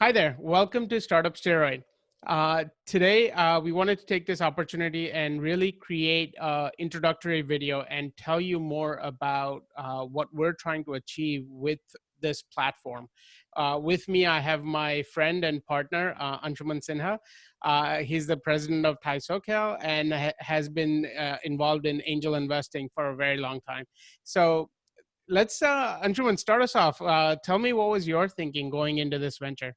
Hi there. Welcome to Startup Steroid. Today, we wanted to take this opportunity and really create an introductory video and tell you more about what we're trying to achieve with this platform. With me, I have my friend and partner, Anshuman Sinha. He's the president of Thai SoCal and has been involved in angel investing for a very long time. So let's, Anshuman, start us off. Tell me, what was your thinking going into this venture?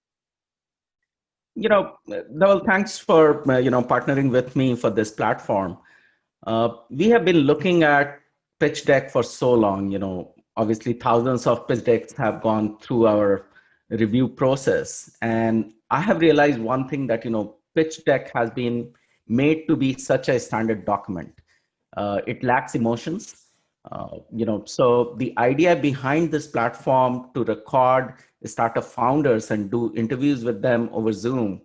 Dhaval, thanks for partnering with me for this platform. We have been looking at pitch deck for so long. Obviously thousands of pitch decks have gone through our review process, and I have realized one thing that pitch deck has been made to be such a standard document. It lacks emotions. So the idea behind this platform to record startup founders and do interviews with them over Zoom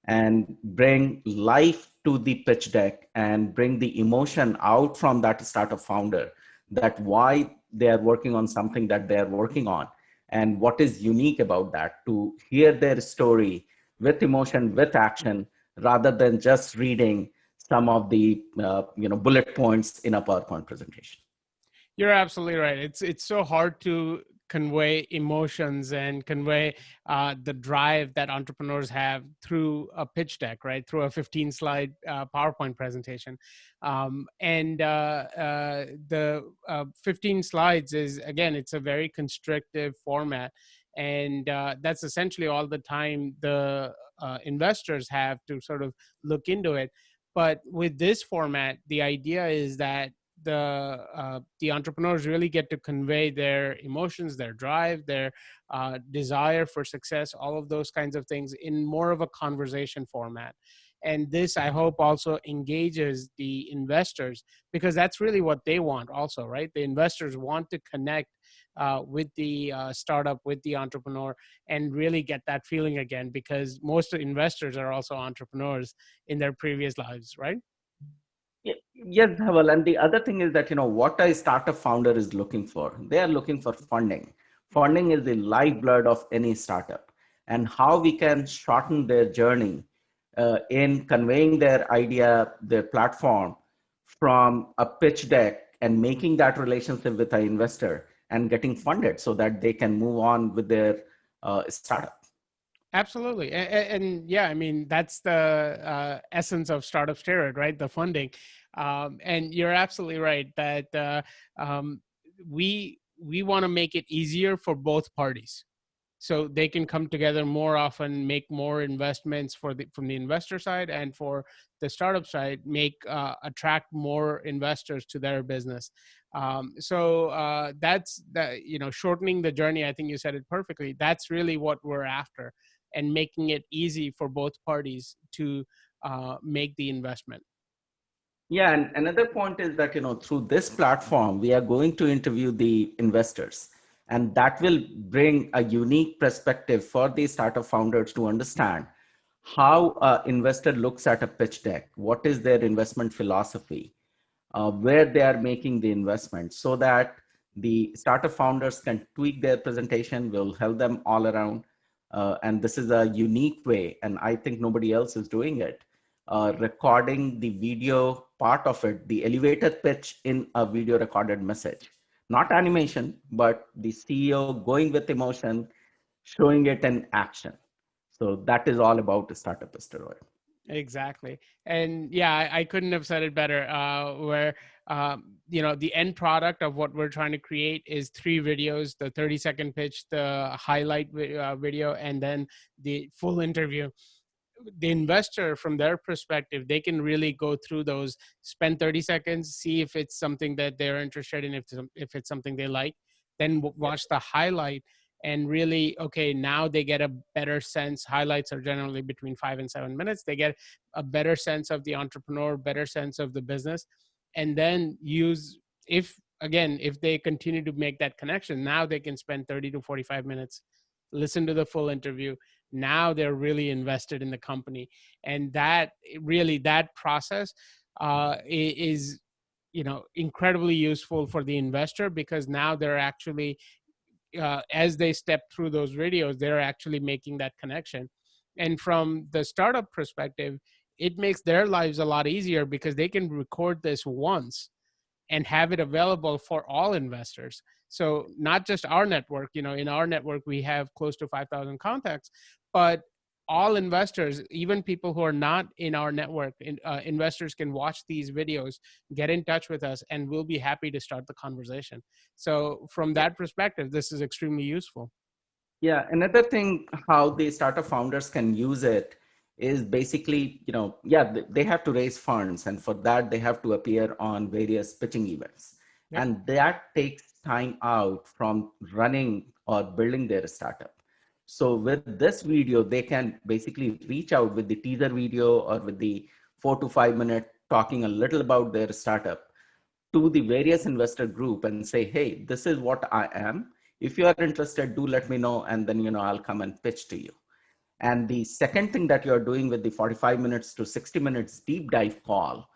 and bring life to the pitch deck and bring the emotion out from that startup founder, that why they are working on something that they are working on and what is unique about that, to hear their story with emotion, with action, rather than just reading some of the bullet points in a PowerPoint presentation. You're absolutely right. It's so hard to convey emotions and convey the drive that entrepreneurs have through a pitch deck, right? Through a 15-slide PowerPoint presentation. The 15 slides is, again, it's a very constrictive format. And that's essentially all the time the investors have to sort of look into it. But with this format, the idea is that the entrepreneurs really get to convey their emotions, their drive, their desire for success, all of those kinds of things in more of a conversation format. And this, I hope, also engages the investors, because that's really what they want also, right? The investors want to connect with the startup, with the entrepreneur, and really get that feeling again, because most investors are also entrepreneurs in their previous lives, right? Yes, Dhaval. And the other thing is that, what a startup founder is looking for. They are looking for funding. Funding is the lifeblood of any startup. And how we can shorten their journey in conveying their idea, their platform, from a pitch deck and making that relationship with an investor and getting funded so that they can move on with their startup. Absolutely. And yeah, I mean, that's the essence of Startup Steroid, right? The funding. And you're absolutely right that we want to make it easier for both parties, so they can come together more often, make more investments from the investor side, and for the startup side, make attract more investors to their business. So that's that. Shortening the journey. I think you said it perfectly. That's really what we're after, and making it easy for both parties to make the investment. Yeah, and another point is that, through this platform, we are going to interview the investors, and that will bring a unique perspective for the startup founders to understand how an investor looks at a pitch deck, what is their investment philosophy, where they are making the investment, so that the startup founders can tweak their presentation, will help them all around. And this is a unique way, and I think nobody else is doing it. Recording the video part of it, the elevator pitch in a video recorded message, not animation, but the CEO going with emotion, showing it in action. So that is all about the Startup Steroid. Exactly. And yeah, I couldn't have said it better. Where the end product of what we're trying to create is 3 videos: the 30-second pitch, the highlight video, and then the full interview. The investor, from their perspective, they can really go through those, spend 30 seconds, see if it's something that they're interested in, if it's something they like, then watch the highlight, and really, okay, now they get a better sense. Highlights are generally between 5 and 7 minutes. They get a better sense of the entrepreneur, better sense of the business, and then use, if they continue to make that connection, now they can spend 30 to 45 minutes, listen to the full interview. Now they're really invested in the company, and that process is incredibly useful for the investor, because now they're actually as they step through those videos, they're actually making that connection. And from the startup perspective, it makes their lives a lot easier because they can record this once and have it available for all investors. So not just our network, in our network, we have close to 5,000 contacts, but all investors, even people who are not in our network, investors can watch these videos, get in touch with us, and we'll be happy to start the conversation. So from Yeah. that perspective, this is extremely useful. Yeah, another thing how the startup founders can use it is basically, yeah, they have to raise funds, and for that they have to appear on various pitching events. Yep. And that takes time out from running or building their startup. So with this video, they can basically reach out with the teaser video or with the 4 to 5 minute talking a little about their startup to the various investor group and say, hey, this is what I am. If you are interested, do let me know, and then I'll come and pitch to you. And the second thing that you're doing with the 45 minutes to 60 minutes deep dive call,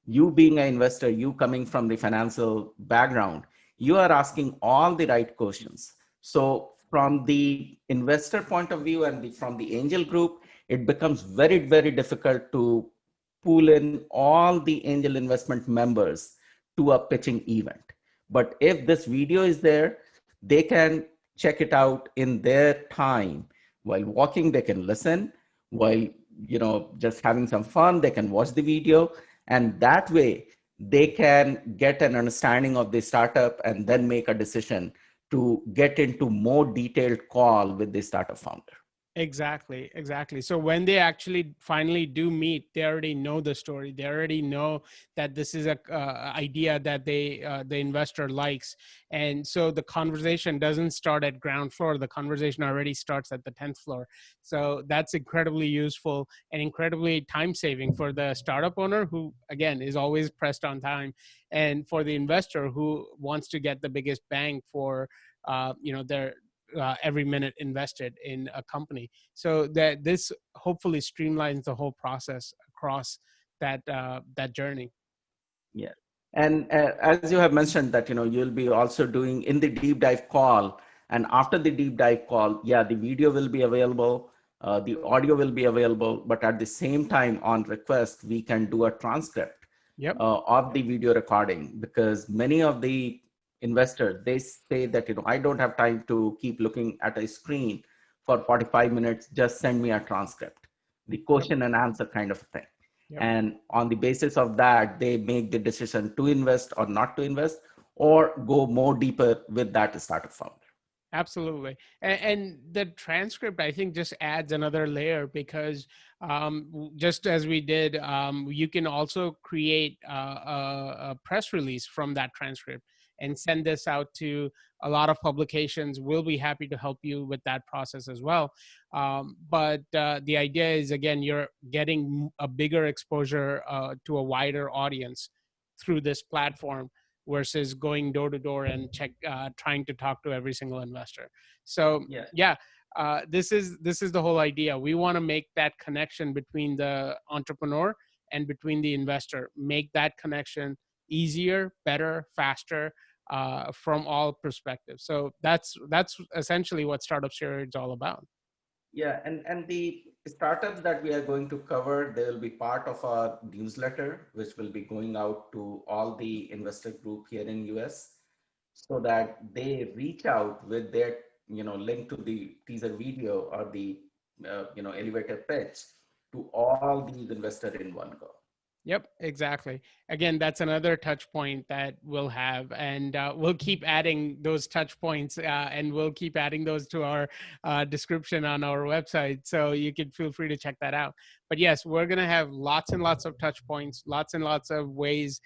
you being an investor, you coming from the financial background, you are asking all the right questions. So from the investor point of view and from the angel group, it becomes very, very difficult to pull in all the angel investment members to a pitching event. But if this video is there, they can check it out in their time. While walking, they can listen. While just having some fun, they can watch the video, and that way they can get an understanding of the startup and then make a decision to get into more detailed call with the startup founder. Exactly, exactly. So when they actually finally do meet, they already know the story. They already know that this is a idea that the investor likes, and so the conversation doesn't start at ground floor. The conversation already starts at the 10th floor. So that's incredibly useful and incredibly time saving for the startup owner, who again is always pressed on time, and for the investor who wants to get the biggest bang for their every minute invested in a company. So that this hopefully streamlines the whole process across that journey. Yeah. And as you have mentioned that, you'll be also doing in the deep dive call, and after the deep dive call, yeah, the video will be available, the audio will be available, but at the same time on request, we can do a transcript Yep. of the video recording, because many of the investors, they say that, I don't have time to keep looking at a screen for 45 minutes, just send me a transcript, the Yep. question and answer kind of thing. Yep. And on the basis of that, they make the decision to invest or not to invest, or go more deeper with that startup founder. Absolutely. And the transcript, I think, just adds another layer because just as we did, you can also create a press release from that transcript and send this out to a lot of publications. We'll be happy to help you with that process as well. But the idea is, again, you're getting a bigger exposure to a wider audience through this platform versus going door to door and trying to talk to every single investor. So yeah, this is the whole idea. We want to make that connection between the entrepreneur and between the investor, make that connection easier, better, faster, from all perspectives. So that's essentially what Startup Steroid is all about. Yeah, and the startups that we are going to cover, they will be part of our newsletter, which will be going out to all the investor group here in US, so that they reach out with their link to the teaser video or the elevator pitch to all these investors in one go. Yep, exactly. Again, that's another touch point that we'll have, and we'll keep adding those touch points, and we'll keep adding those to our description on our website. So you can feel free to check that out. But yes, we're going to have lots and lots of touch points, lots and lots of ways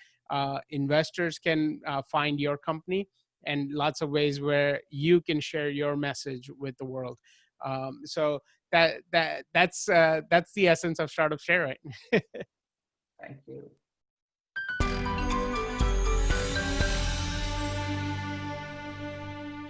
investors can find your company, and lots of ways where you can share your message with the world. So that's the essence of Startup Share, right? Thank you.